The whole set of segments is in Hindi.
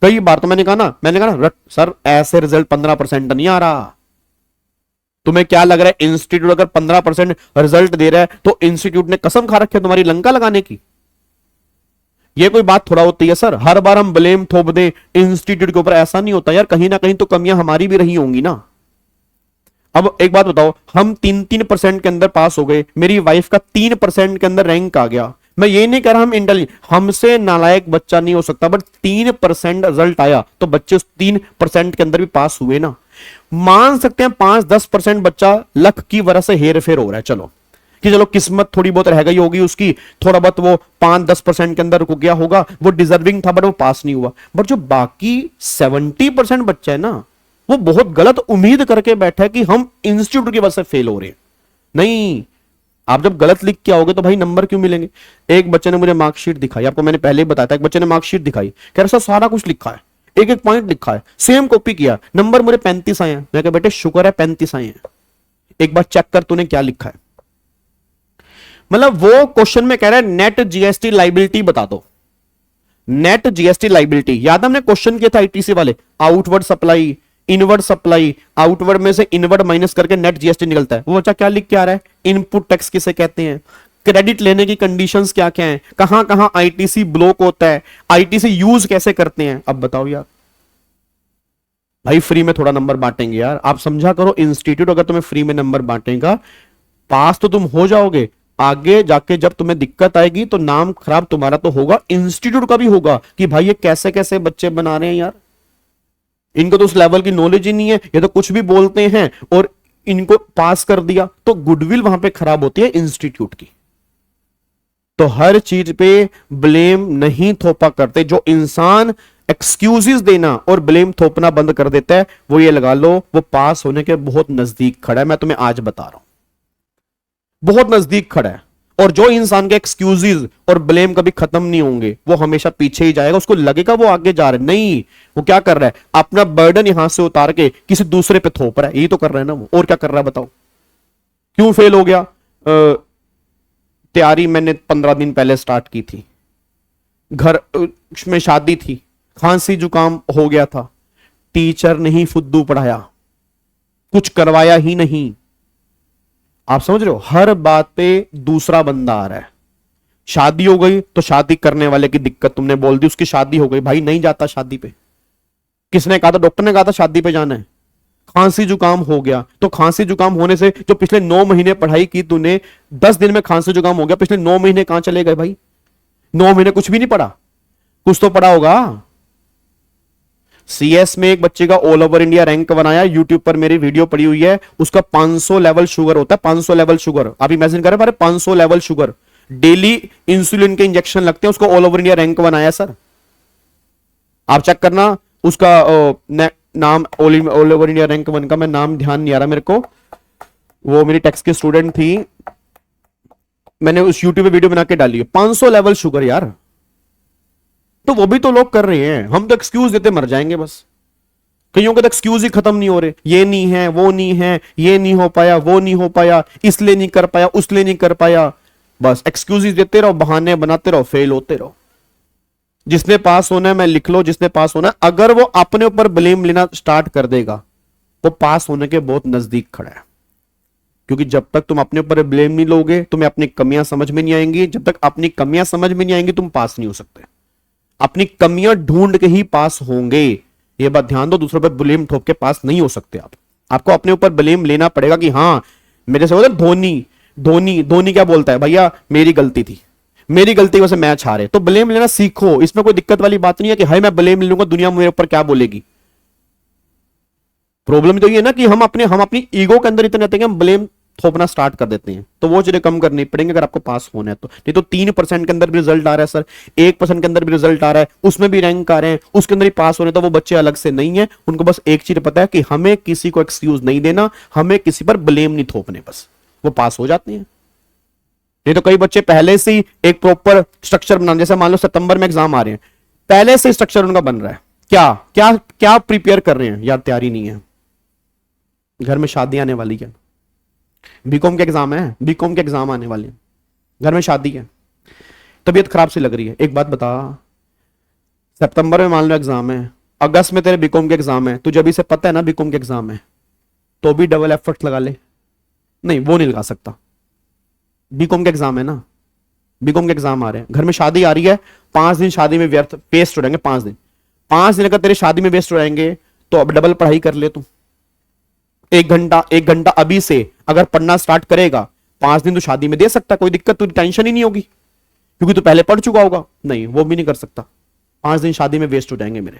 कई बार तो मैंने कहा ना सर ऐसे रिजल्ट 15% नहीं आ रहा। तुम्हें क्या लग रहा है इंस्टीट्यूट अगर 15% रिजल्ट दे रहा है तो इंस्टीट्यूट ने कसम खा रखी है तुम्हारी लंका लगाने की? ये कोई बात थोड़ा होती है सर, हर बार हम ब्लेम थोप दें इंस्टीट्यूट के ऊपर, ऐसा नहीं होता यार, कहीं ना कहीं तो कमियां हमारी भी रही होंगी ना। अब एक बात बताओ, हम 3% के अंदर पास हो गए, मेरी वाइफ का 3% के अंदर रैंक आ गया, मैं ये नहीं कह रहा हम इंटेलिजेंट, हमसे नालायक बच्चा नहीं हो सकता, बट 3% रिजल्ट आया तो बच्चे उस 3% के अंदर भी पास हुए ना। मान सकते हैं 5-10% बच्चा लक की वजह से हेर फेर हो रहा है, चलो कि चलो किस्मत थोड़ी बहुत रह गई होगी उसकी, थोड़ा बहुत वो 5-10% के अंदर रुक गया होगा, वो डिजर्विंग था बट वो पास नहीं हुआ। बट जो बाकी 70% बच्चे है ना, वो बहुत गलत उम्मीद करके बैठे है कि हम इंस्टीट्यूट की वजह से फेल हो रहे हैं। नहीं, आप जब गलत लिख के आओगे तो भाई नंबर क्यों मिलेंगे? एक बच्चे ने मुझे मार्कशीट दिखाई, आपको मैंने पहले ही बताया था, एक बच्चे ने मार्कशीट दिखाई, कह रहा सारा कुछ लिखा है, एक एक पॉइंट लिखा है, सेम कॉपी किया, नंबर मुझे 35 आए हैं। मैं कहा बेटे शुक्र है 35 आए हैं, एक बार चेक कर तूने क्या लिखा है। मतलब वो क्वेश्चन में कह रहा है नेट जीएसटी लाइबिलिटी बता दो, नेट जीएसटी लाइबिलिटी। याद हमने क्वेश्चन किया था आईटीसी वाले, outward supply, inward supply, outward में से इनवर्ड माइनस करके नेट जीएसटी निकलता है। वो बच्चा क्या लिख के आ रहा है, इनपुट टैक्स किसे कहते हैं, क्रेडिट लेने की कंडीशंस क्या क्या है, कहां कहां आईटीसी ब्लॉक होता है, आईटीसी यूज कैसे करते हैं। अब बताओ यार, भाई फ्री में थोड़ा नंबर बांटेंगे यार, आप समझा करो, इंस्टीट्यूट अगर तुम्हें फ्री में नंबर बांटेगा, पास तो तुम हो जाओगे, आगे जाके जब तुम्हें दिक्कत आएगी तो नाम खराब तुम्हारा तो होगा, इंस्टीट्यूट का भी होगा कि भाई ये कैसे कैसे बच्चे बना रहे हैं यार, इनको तो उस लेवल की नॉलेज ही नहीं है, ये तो कुछ भी बोलते हैं और इनको पास कर दिया, तो गुडविल वहां पे खराब होती है इंस्टीट्यूट की। तो हर चीज पे ब्लेम नहीं थोपा करते। जो इंसान एक्सक्यूजेस देना और ब्लेम थोपना बंद कर देता है, वो ये लगा लो वो पास होने के बहुत नजदीक खड़ा है। मैं तुम्हें आज बता रहा हूं, बहुत नजदीक खड़ा है। और जो इंसान के एक्सक्यूजेस और ब्लेम कभी खत्म नहीं होंगे, वो हमेशा पीछे ही जाएगा, उसको लगेगा वो आगे जा रहा है, नहीं, वो क्या कर रहा है, अपना बर्डन यहां से उतार के किसी दूसरे पे थोप रहा है, यही तो कर रहा है ना वो, और क्या कर रहा है बताओ। क्यों फेल हो गया? तैयारी मैंने 15 दिन पहले स्टार्ट की थी, घर में शादी थी, खांसी जुकाम हो गया था, टीचर ने ही फुद्दू पढ़ाया, कुछ करवाया ही नहीं। आप समझ रहे हो, हर बात पे दूसरा बंदा आ रहा है। शादी हो गई तो शादी करने वाले की दिक्कत तुमने बोल दी, उसकी शादी हो गई, भाई नहीं जाता शादी पे, किसने कहा था? डॉक्टर ने कहा था शादी पे जाना है। खांसी जुकाम हो गया तो खांसी जुकाम होने से जो पिछले 9 महीने पढ़ाई की तूने, 10 दिन में खांसी जुकाम हो गया, पिछले 9 महीने कहां चले गए भाई? 9 महीने कुछ भी नहीं पढ़ा, कुछ तो पढ़ा होगा। सीएस में एक बच्चे का ऑल ओवर इंडिया रैंक बनाया, यूट्यूब पर मेरी वीडियो पड़ी हुई है, उसका 500 लेवल शुगर होता है, 500 लेवल शुगर। आप इमेजिन करें, 500 लेवल शुगर, डेली इंसुलिन के इंजेक्शन लगते हैं, उसको ऑल ओवर इंडिया रैंक बनाया सर। आप चेक करना उसका नाम, ऑल ओवर इंडिया रैंक 1 का मैं नाम ध्यान नहीं आ रहा मेरे को, वो मेरी टेक्स्ट की स्टूडेंट थी, मैंने उस यूट्यूब पे वीडियो बना के डाली है। 500 लेवल शुगर यार, तो वो भी तो लोग कर रहे हैं, हम तो एक्सक्यूज देते मर जाएंगे बस। कईयों के तो एक्सक्यूज ही खत्म नहीं हो रहे, ये नहीं है, वो नहीं है, ये नहीं हो पाया, वो नहीं हो पाया, इसलिए नहीं कर पाया, उसलिए नहीं कर पाया, बस एक्सक्यूज देते रहो, बहाने बनाते रहो, फेल होते रहो। जिसने पास होना है मैं लिख लो, जिसने पास होना है, अगर वो अपने ऊपर ब्लेम लेना स्टार्ट कर देगा, वो पास होने के बहुत नजदीक खड़ा है। क्योंकि जब तक तुम अपने ऊपर ब्लेम नहीं लोगे, तुम्हें अपनी कमियां समझ में नहीं आएंगी, जब तक अपनी कमियां समझ में नहीं आएंगी तुम पास नहीं हो सकते। अपनी कमियां ढूंढ के ही पास होंगे, ये बात ध्यान दो, दूसरों पर ब्लेम ठोक के पास नहीं हो सकते आप। आपको अपने ऊपर ब्लेम लेना पड़ेगा कि हाँ मेरे से होता धोनी, धोनी क्या बोलता है, भैया मेरी गलती थी, मेरी गलती वजह से मैच हारे, तो ब्लेम लेना सीखो, इसमें कोई दिक्कत वाली बात नहीं है कि हाय मैं ब्लेम ले लूंगा, दुनिया मेरे ऊपर क्या बोलेगी। प्रॉब्लम तो ये ना कि हम अपनी ईगो के अंदर इतने रहते हैं कि हम ब्लेम थोपना स्टार्ट कर देते हैं, तो वो चीजें कम करनी पड़ेंगी अगर आपको पास होना है तो। नहीं तो 3% के अंदर भी रिजल्ट आ रहा है सर, 1% के अंदर भी रिजल्ट आ रहा है, उसमें भी रैंक आ रहे हैं, उसके अंदर ही पास होने, तो वो बच्चे अलग से नहीं है, उनको बस एक चीज पता है कि हमें किसी को एक्सक्यूज नहीं देना, हमें किसी पर ब्लेम नहीं थोपने, बस वो पास हो जाते हैं। नहीं तो कई बच्चे पहले से ही एक प्रॉपर स्ट्रक्चर बना, जैसे मान लो सितंबर में एग्जाम आ रहे हैं, पहले से स्ट्रक्चर उनका बन रहा है, क्या क्या क्या प्रिपेयर कर रहे हैं यार, तैयारी नहीं है, घर में शादी आने वाली है, बीकॉम के एग्जाम है, बीकॉम के एग्जाम आने वाले हैं, घर में शादी है, तबीयत खराब सी लग रही है, एक बात बता, सितंबर में मान लो एग्जाम है, अगस्त में तेरे बीकॉम के एग्जाम है, तुझे अभी से पता है ना बीकॉम के एग्जाम है, तो भी डबल एफर्ट लगा ले। नहीं वो नहीं लगा सकता, बीकॉम के एग्जाम है ना, बीकॉम के एग्जाम आ रहे हैं, घर में शादी आ रही है, 5 दिन शादी में व्यर्थ वेस्ट हो जाएंगे, 5 दिन, 5 दिन अगर तेरे शादी में वेस्ट हो जाएंगे तो अब डबल पढ़ाई कर ले तू। 1 घंटा अभी से अगर पढ़ना स्टार्ट करेगा, 5 दिन तो शादी में दे सकता, कोई दिक्कत, तुझे टेंशन ही नहीं होगी क्योंकि तू पहले पढ़ चुका होगा। नहीं वो भी नहीं कर सकता, 5 दिन शादी में वेस्ट हो जाएंगे मेरे।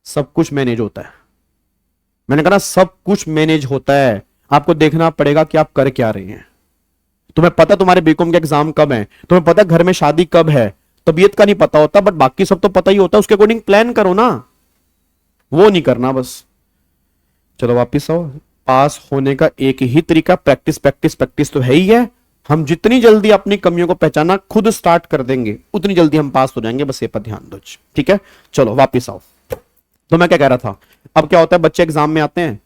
सब कुछ मैनेज होता है, मैंने कहा ना सब कुछ मैनेज होता है, आपको देखना पड़ेगा कि आप कर क्या रहे हैं। तुम्हें पता तुम्हारे बीकॉम के एग्जाम कब है, तुम्हें पता घर में शादी कब है, तबीयत का नहीं पता होता, बट बाकी सब तो पता ही होता है, उसके अकॉर्डिंग प्लान करो ना, वो नहीं करना बस। चलो वापिस आओ, पास होने का एक ही तरीका प्रैक्टिस प्रैक्टिस प्रैक्टिस तो है ही है। हम जितनी जल्दी अपनी कमियों को पहचाना खुद स्टार्ट कर देंगे उतनी जल्दी हम पास हो जाएंगे, बस ये पर ध्यान दो। ठीक है चलो वापिस आओ। तो मैं क्या कह रहा था, अब क्या होता है बच्चे एग्जाम में आते हैं,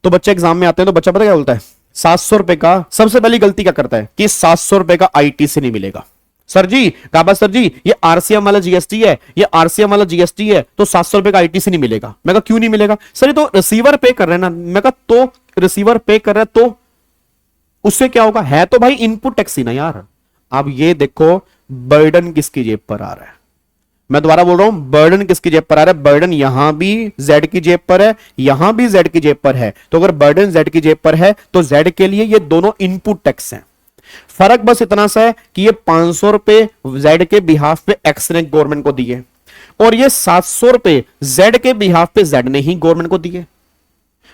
तो बच्चे एग्जाम में आते हैं तो बच्चा पता क्या बोलता है, 700 रुपए का, सबसे पहली गलती क्या करता है कि 700 रुपए का आईटीसी नहीं मिलेगा। सर जी काबा सर जी ये आरसीएम वाला जीएसटी है, ये आरसीएम वाला जीएसटी है, तो 700 रुपए का आईटीसी नहीं मिलेगा। मैं कहा क्यों नहीं मिलेगा? सर ये तो रिसीवर पे कर रहे हैं ना। मैं कहा तो रिसीवर पे कर रहा है तो उससे क्या होगा, है तो भाई इनपुट टैक्स ही ना यार। अब ये देखो बर्डन किसकी जेब पर आ रहा है, मैं दोबारा बोल रहा हूं बर्डन किसकी जेब पर आ रहा है, बर्डन यहां भी जेड की जेब पर है, यहां भी जेड की जेब पर है। तो अगर बर्डन जेड की जेब पर है तो जेड के लिए ये दोनों इनपुट टैक्स हैं। फर्क बस इतना सा है कि ये 500 रुपए जेड के बिहाफ पे एक्स ने गवर्नमेंट को दिए और ये 700 रुपए जेड के बिहाफ पे जेड ने ही गवर्नमेंट को दिए।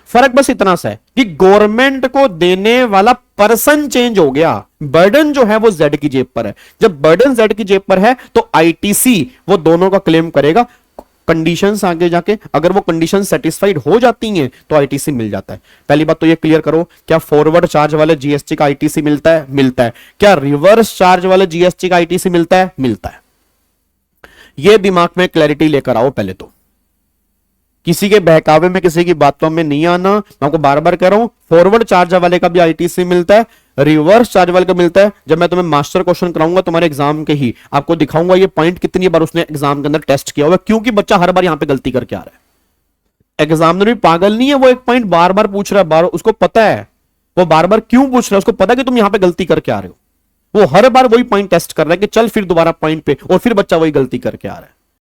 फर्क बस इतना सा है कि गवर्नमेंट को देने वाला पर्सन चेंज हो गया, बर्डन जो है वो जेड की जेब पर है। जब बर्डन जेड की जेब पर है तो आईटीसी वो दोनों का क्लेम करेगा। कंडीशंस आगे जाके अगर वो कंडीशन सेटिस्फाइड हो जाती हैं तो आईटीसी मिल जाता है। पहली बात तो ये क्लियर करो, क्या फॉरवर्ड चार्ज वाले जीएसटी का आईटीसी मिलता है? मिलता है। क्या रिवर्स चार्ज वाले जीएसटी का आईटीसी मिलता है? मिलता है। ये दिमाग में क्लैरिटी लेकर आओ पहले तो, किसी के बहकावे में किसी की बातों में नहीं आना। मैं आपको बार बार कह रहा हूं फॉरवर्ड चार्ज वाले का भी आईटीसी मिलता है, रिवर्स चार्ज वाले का मिलता है। जब मैं तुम्हें मास्टर क्वेश्चन कराऊंगा तुम्हारे एग्जाम के ही, आपको दिखाऊंगा ये पॉइंट कितनी बार उसने एग्जाम के अंदर टेस्ट किया हुआ, क्योंकि बच्चा हर बार यहां पे गलती करके आ रहा है। एग्जामिनर भी पागल नहीं है, वो एक पॉइंट बार बार पूछ रहा है, बार उसको पता है वो बार बार क्यों पूछ रहा है, उसको पता है कि तुम यहां पे गलती करके आ रहे हो। वो हर बार वही पॉइंट टेस्ट कर रहा है कि चल फिर दोबारा पॉइंट पे, और फिर बच्चा वही गलती करके आ रहा है।